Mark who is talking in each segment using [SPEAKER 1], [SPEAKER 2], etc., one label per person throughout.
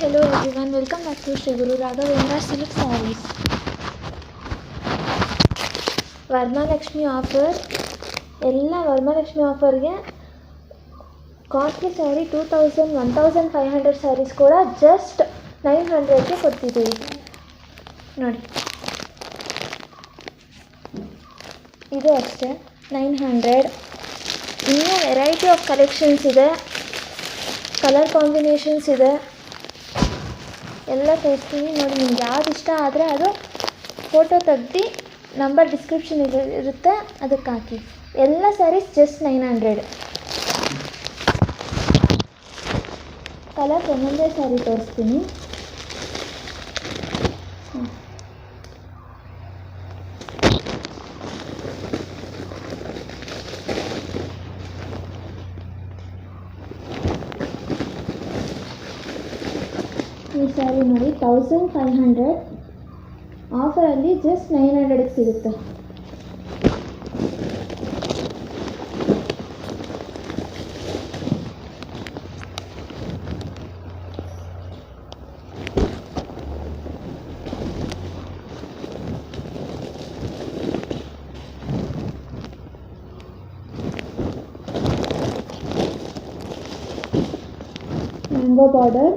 [SPEAKER 1] hello everyone, welcome back to Sri Guru Raghavendra Silk Sarees. Varamahalakshmi offer, ಎಲ್ಲ Varamahalakshmi ಆಫರ್ಗೆ costly sari 1500 saris ಕೂಡ just 900ಗೆ ಕೊಡ್ತಿದ್ದೀವಿ ನೋಡಿ. ಇದು ಅಷ್ಟೇ 900. ಇನ್ನೂ ವೆರೈಟಿ ಆಫ್ ಕಲೆಕ್ಷನ್ಸ್ ಇದೆ, ಕಲರ್ ಕಾಂಬಿನೇಷನ್ಸ್ ಇದೆ, ಎಲ್ಲ ತೋರಿಸ್ತೀನಿ ನೋಡಿ. ನಿಮ್ಗೆ ಯಾವ್ದು ಇಷ್ಟ ಆದರೆ ಅದು ಫೋಟೋ ತೆಗ್ದು ನಂಬರ್ ಡಿಸ್ಕ್ರಿಪ್ಷನ್ ಇರುತ್ತೆ, ಅದಕ್ಕೆ ಹಾಕಿ. ಎಲ್ಲ ಸ್ಯಾರೀಸ್ ಜಸ್ಟ್ 900. ಕಲರ್ ಒಂದೊಂದೇ ಸ್ಯಾರಿ ತೋರಿಸ್ತೀನಿ. ಈ ಸ್ಯಾರಿ ನೋಡಿ 1500 ಆಫರಲ್ಲಿ ಜಸ್ಟ್ 900ಗೆ ಸಿಗುತ್ತೆ. ಮ್ಯಾಂಗೋ ಬಾರ್ಡರ್,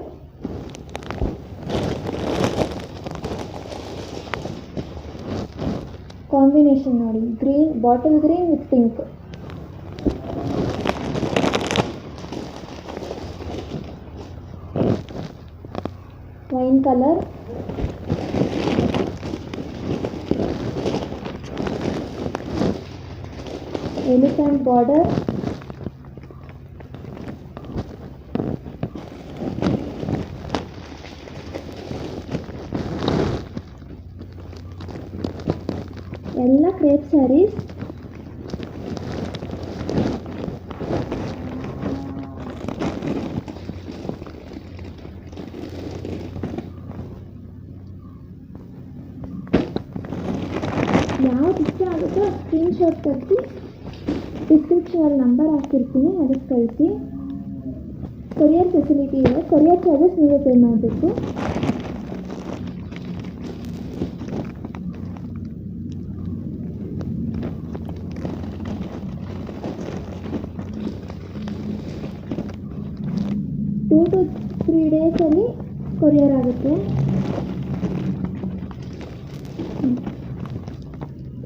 [SPEAKER 1] ಕಾಂಬಿನೇಷನ್ ನೋಡಿ, green, bottle green with pink. Wine colour, elephant border, ಎಲ್ಲ ಕ್ರೇಪ್ ಸ್ಯಾರೀಸ್. ಯಾವ್ದು ಇಷ್ಟ ಆಗುತ್ತೋ ಸ್ಕ್ರೀನ್ಶಾಟ್ ತೆಗೆದು ಡಿಸ್ಕ್ರಿಪ್ಷನಲ್ಲಿ ನಂಬರ್ ಹಾಕಿರ್ತೀನಿ, ಅದಕ್ಕೆ ಕಳಿಸಿ. ಕೊರಿಯರ್ ಫೆಸಿಲಿಟಿ ಇದೆ, ಕೊರಿಯರ್ ಚಾರ್ಜಸ್ ನೀವೇ ಪೇ ಮಾಡಬೇಕು. ಟೂ ಟು 3 ಡೇಸಲ್ಲಿ ಕೊರಿಯರ್ ಆಗುತ್ತೆ.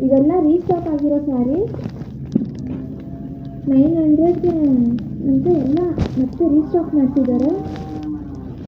[SPEAKER 1] ಇವೆಲ್ಲ ರೀಸ್ಟಾಕ್ ಆಗಿರೋ ಸ್ಯಾರೀಸ್ 900ಗೆ ಅಂತ ಎಲ್ಲ ಮತ್ತೆ ರೀಸ್ಟಾಕ್ ಮಾಡ್ತಿದ್ದಾರೆ.